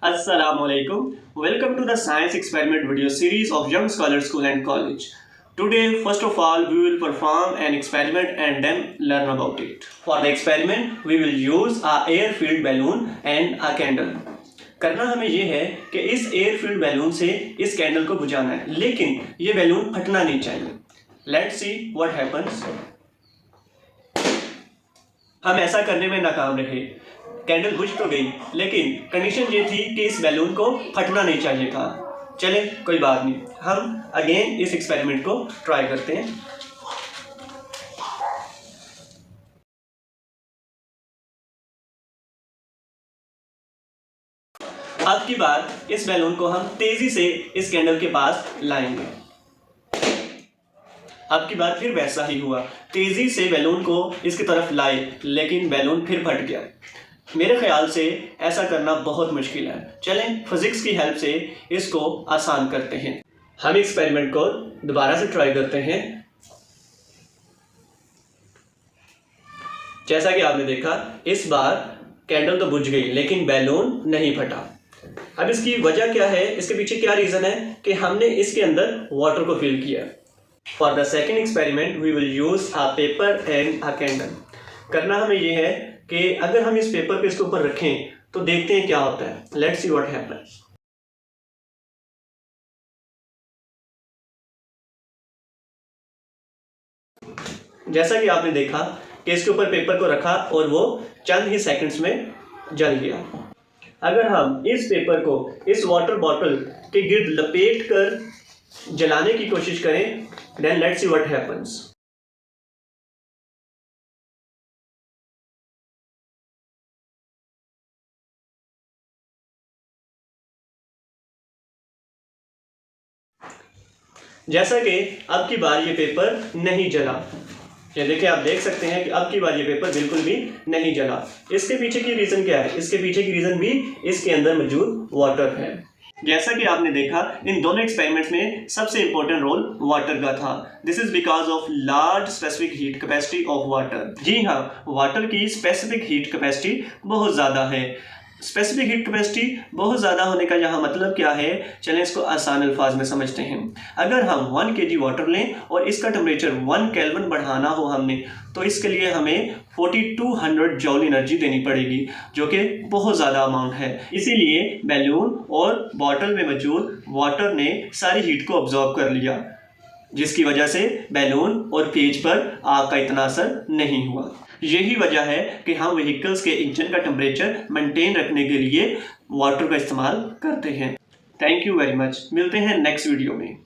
Assalamualaikum. Welcome to the science experiment video series of Young Scholar School and College. Today, first of all, we will perform an experiment and then learn about it. For the experiment, we will use a air-filled balloon and a candle. करना हमें ये है कि इस एयर-filled balloon से इस candle को बुझाना है, लेकिन ये बैलून फटना नहीं चाहिए. Let's see what happens. हम ऐसा करने में नाकाम रहे. कैंडल बुझ तो गई, लेकिन कंडीशन ये थी कि इस बैलून को फटना नहीं चाहिए था. चले, कोई बात नहीं, हम अगेन इस एक्सपेरिमेंट को ट्राई करते हैं. अब की बार इस बैलून को हम तेजी से इस कैंडल के पास लाएंगे. अब की बार फिर वैसा ही हुआ, तेजी से बैलून को इसकी तरफ लाए, लेकिन बैलून फिर फट गया. मेरे ख्याल से ऐसा करना बहुत मुश्किल है. चलें फिजिक्स की हेल्प से इसको आसान करते हैं. हम एक्सपेरिमेंट को दोबारा से ट्राई करते हैं. जैसा कि आपने देखा, इस बार कैंडल तो बुझ गई, लेकिन बैलून नहीं फटा. अब इसकी वजह क्या है, इसके पीछे क्या रीज़न है कि हमने इसके अंदर वाटर को फिल किया. For the second experiment we will use a paper and a candle. करना हमें ये है कि अगर हम इस पेपर को इसके ऊपर रखें तो देखते हैं क्या होता है. Let's see what happens. जैसा कि आपने देखा कि इसके ऊपर पेपर को रखा और वो चंद ही सेकंड्स में जल गया. अगर हम इस पेपर को इस वाटर बॉटल के गिर्द लपेट कर जलाने की कोशिश करें, then let's see what happens. जैसा कि अब की बार ये पेपर नहीं जला. ये देखिए, आप देख सकते हैं कि अब की बार ये पेपर बिल्कुल भी नहीं जला. इसके पीछे की रीज़न क्या है? इसके पीछे की रीज़न भी इसके अंदर मौजूद वाटर है. जैसा कि आपने देखा, इन दोनों एक्सपेरिमेंट्स में सबसे इंपॉर्टेंट रोल वाटर का था. This is because of large specific heat capacity of water. जी हाँ, वाटर की स्पेसिफिक हीट कैपेसिटी बहुत ज़्यादा है. स्पेसिफिक हीट कैपेसिटी बहुत ज़्यादा होने का यहाँ मतलब क्या है, चलें इसको आसान अल्फाज में समझते हैं. अगर हम 1 kg वाटर लें और इसका टेम्परेचर 1 केल्विन बढ़ाना हो हमने, तो इसके लिए हमें 4200 जॉल एनर्जी देनी पड़ेगी, जो कि बहुत ज़्यादा अमाउंट है. इसीलिए बैलून और बॉटल में मौजूद वाटर ने सारी हीट को ऑब्जॉर्व कर लिया, जिसकी वजह से बैलून और पेज पर आग का इतना असर नहीं हुआ. यही वजह है कि हम व्हीकल्स के इंजन का टेम्परेचर मेंटेन रखने के लिए वाटर का इस्तेमाल करते हैं. Thank you very much. मिलते हैं नेक्स्ट वीडियो में.